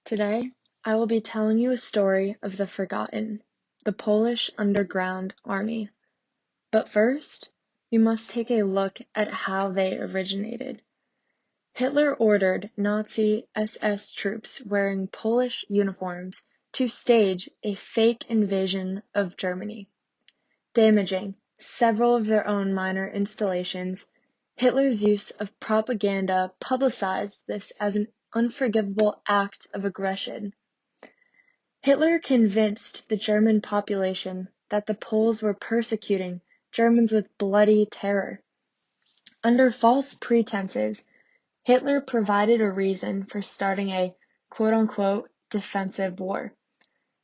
Today, I will be telling you a story of the forgotten, the Polish Underground Army. But first, we must take a look at how they originated. Hitler ordered Nazi SS troops wearing Polish uniforms to stage a fake invasion of Germany. Damaging several of their own minor installations, Hitler's use of propaganda publicized this as an unforgivable act of aggression. Hitler convinced the German population that the Poles were persecuting Germans with bloody terror. Under false pretenses, Hitler provided a reason for starting a quote-unquote defensive war.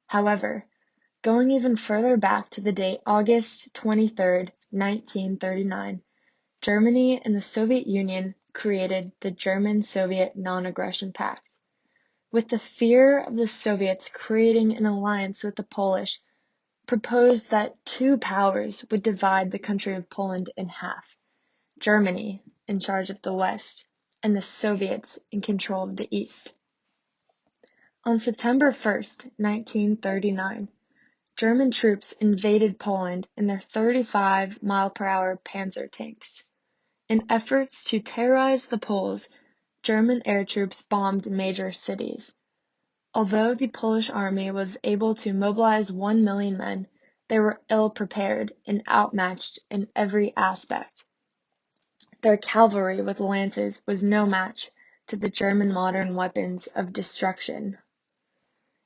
However, going even further back to the date August 23, 1939, Germany and the Soviet Union created the German-Soviet Non-Aggression Pact. With the fear of the Soviets creating an alliance with the Polish, proposed that two powers would divide the country of Poland in half, Germany in charge of the West, and the Soviets in control of the East. On September 1, 1939, German troops invaded Poland in their 35-mile-per-hour Panzer tanks. In efforts to terrorize the Poles, German air troops bombed major cities. Although the Polish army was able to mobilize 1 million men, they were ill-prepared and outmatched in every aspect. Their cavalry with lances was no match to the German modern weapons of destruction.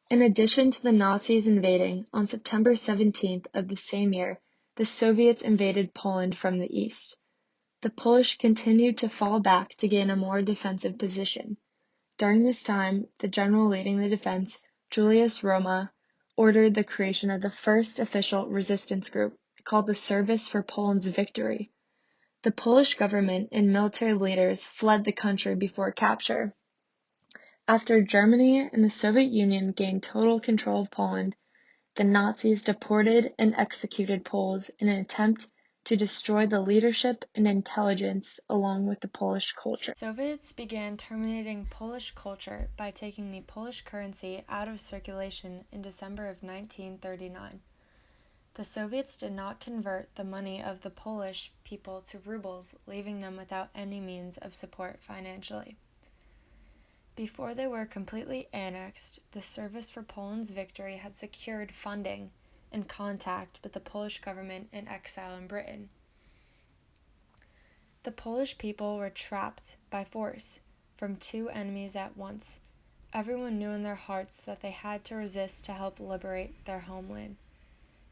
In addition to the Nazis invading, on September 17th of the same year, the Soviets invaded Poland from the east. The Polish continued to fall back to gain a more defensive position. During this time, the general leading the defense, Julius Roma, ordered the creation of the first official resistance group, called the Service for Poland's Victory. The Polish government and military leaders fled the country before capture. After Germany and the Soviet Union gained total control of Poland, the Nazis deported and executed Poles in an attempt to destroy the leadership and intelligence along with the Polish culture. Soviets began terminating Polish culture by taking the Polish currency out of circulation in December of 1939. The Soviets did not convert the money of the Polish people to rubles, leaving them without any means of support financially. Before they were completely annexed, the Service for Poland's Victory had secured funding and contact with the Polish government in exile in Britain. The Polish people were trapped by force from two enemies at once. Everyone knew in their hearts that they had to resist to help liberate their homeland.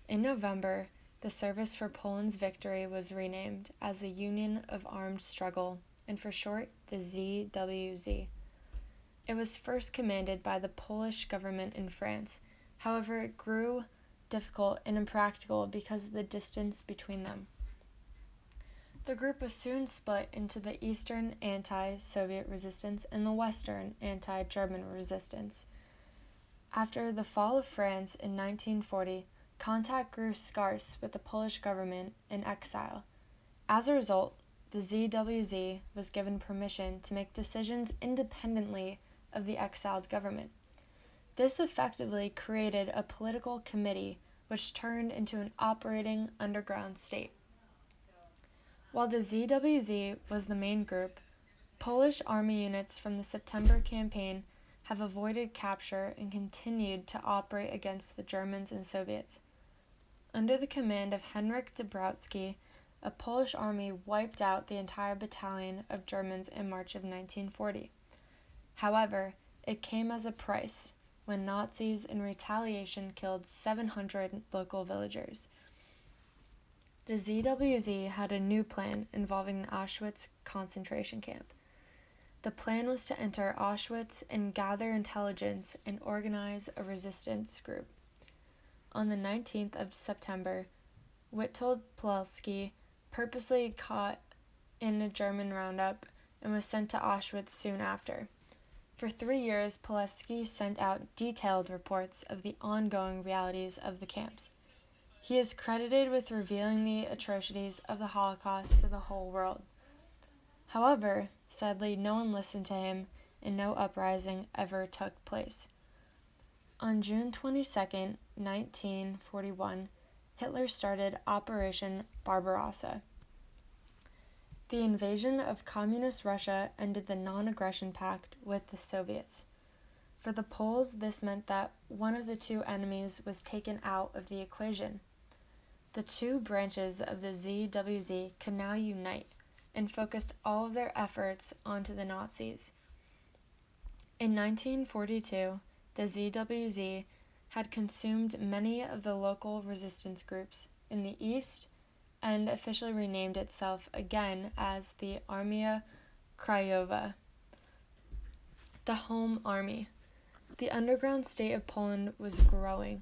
In November, the Service for Poland's Victory was renamed as the Union of Armed Struggle, and for short, the ZWZ. It was first commanded by the Polish government in France. However, it grew difficult and impractical because of the distance between them. The group was soon split into the Eastern anti-Soviet resistance and the Western anti-German resistance. After the fall of France in 1940, contact grew scarce with the Polish government in exile. As a result, the ZWZ was given permission to make decisions independently of the exiled government. This effectively created a political committee which turned into an operating underground state. While the ZWZ was the main group, Polish army units from the September campaign have avoided capture and continued to operate against the Germans and Soviets. Under the command of Henryk Dąbrowski, a Polish army wiped out the entire battalion of Germans in March of 1940. However, it came as a price when Nazis in retaliation killed 700 local villagers. The ZWZ had a new plan involving the Auschwitz concentration camp. The plan was to enter Auschwitz and gather intelligence and organize a resistance group. On the 19th of September, Witold Pilsudski purposely caught in a German roundup and was sent to Auschwitz soon after. For 3 years, Pilsudski sent out detailed reports of the ongoing realities of the camps. He is credited with revealing the atrocities of the Holocaust to the whole world. However, sadly, no one listened to him, and no uprising ever took place. On June 22, 1941, Hitler started Operation Barbarossa. The invasion of Communist Russia ended the non-aggression pact with the Soviets. For the Poles, this meant that one of the two enemies was taken out of the equation. The two branches of the ZWZ could now unite and focused all of their efforts onto the Nazis. In 1942, the ZWZ had consumed many of the local resistance groups in the East and officially renamed itself again as the Armia Krajowa, the Home Army. The underground state of Poland was growing,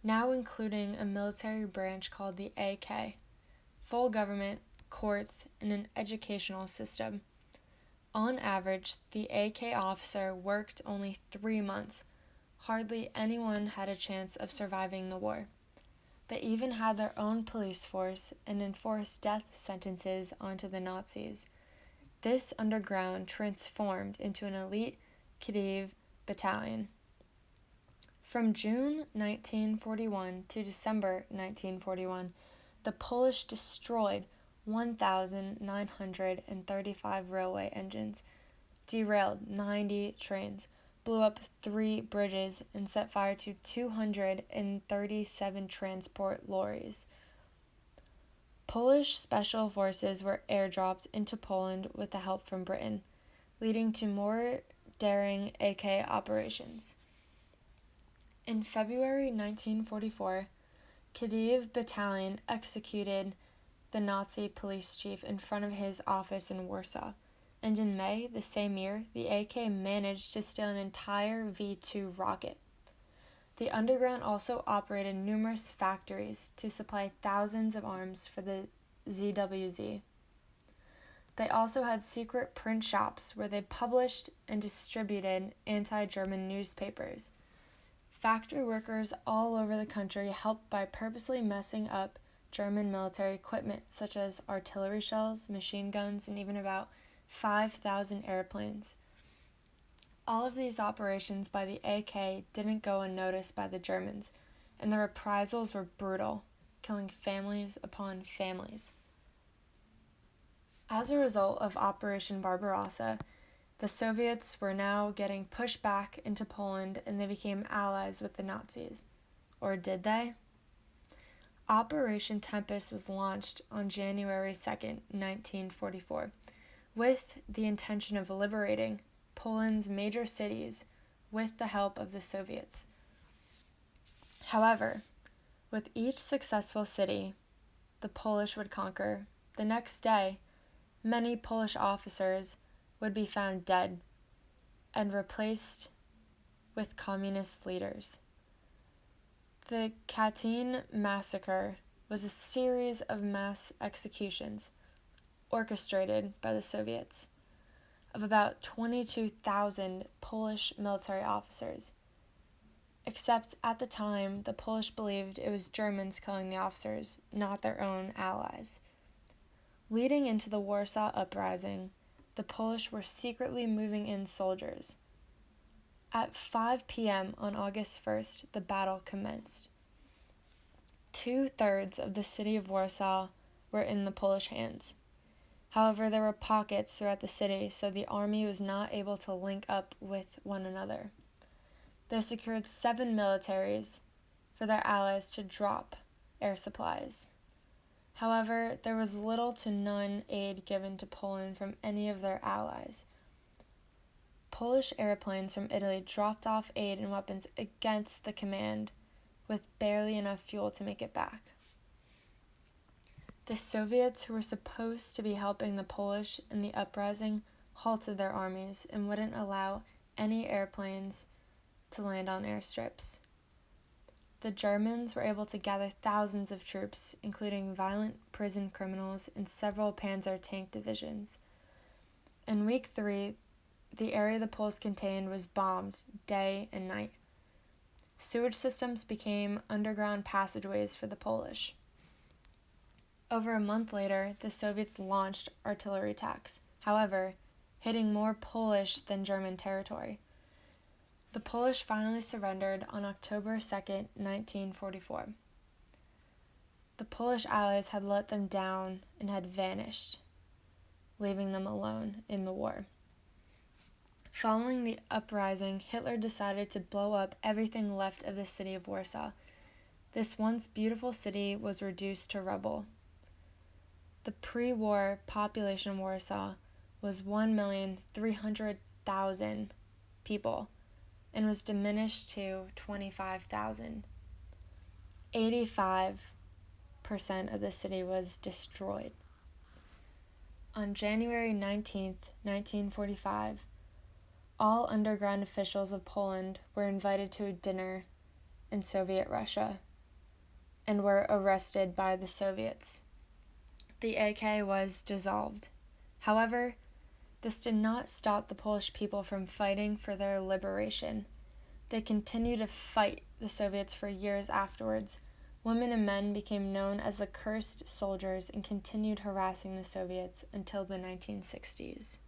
now including a military branch called the AK, full government, courts, and an educational system. On average, the AK officer worked only 3 months. Hardly anyone had a chance of surviving the war. They even had their own police force and enforced death sentences onto the Nazis. This underground transformed into an elite Kiev battalion. From June 1941 to December 1941, the Polish destroyed 1,935 railway engines, derailed 90 trains, blew up 3 bridges, and set fire to 237 transport lorries. Polish special forces were airdropped into Poland with the help from Britain, leading to more daring AK operations. In February 1944, Kiev Battalion executed the Nazi police chief in front of his office in Warsaw, and in May the same year, the AK managed to steal an entire V-2 rocket. The underground also operated numerous factories to supply thousands of arms for the ZWZ. They also had secret print shops where they published and distributed anti-German newspapers. Factory workers all over the country helped by purposely messing up German military equipment, such as artillery shells, machine guns, and even about 5,000 airplanes. All of these operations by the AK didn't go unnoticed by the Germans, and the reprisals were brutal, killing families upon families. As a result of Operation Barbarossa, the Soviets were now getting pushed back into Poland and they became allies with the Nazis. Or did they? Operation Tempest was launched on January 2nd, 1944, with the intention of liberating Poland's major cities with the help of the Soviets. However, with each successful city the Polish would conquer, the next day, many Polish officers would be found dead and replaced with communist leaders. The Katyn massacre was a series of mass executions orchestrated by the Soviets of about 22,000 Polish military officers. Except at the time, the Polish believed it was Germans killing the officers, not their own allies. Leading into the Warsaw Uprising, the Polish were secretly moving in soldiers. At 5 p.m. on August 1st, the battle commenced. 2/3 of the city of Warsaw were in the Polish hands. However, there were pockets throughout the city, so the army was not able to link up with one another. They secured 7 militaries for their allies to drop air supplies. However, there was little to none aid given to Poland from any of their allies. Polish airplanes from Italy dropped off aid and weapons against the command, with barely enough fuel to make it back. The Soviets, who were supposed to be helping the Polish in the uprising, halted their armies and wouldn't allow any airplanes to land on airstrips. The Germans were able to gather thousands of troops, including violent prison criminals and several panzer tank divisions. In week 3, the area the Poles contained was bombed day and night. Sewage systems became underground passageways for the Polish. Over a month later, the Soviets launched artillery attacks, however, hitting more Polish than German territory. The Polish finally surrendered on October 2nd, 1944. The Polish allies had let them down and had vanished, leaving them alone in the war. Following the uprising, Hitler decided to blow up everything left of the city of Warsaw. This once beautiful city was reduced to rubble. The pre-war population of Warsaw was 1,300,000 people and was diminished to 25,000. 85% of the city was destroyed. On January 19th, 1945, all underground officials of Poland were invited to a dinner in Soviet Russia and were arrested by the Soviets. The AK was dissolved. However, this did not stop the Polish people from fighting for their liberation. They continued to fight the Soviets for years afterwards. Women and men became known as the cursed soldiers and continued harassing the Soviets until the 1960s.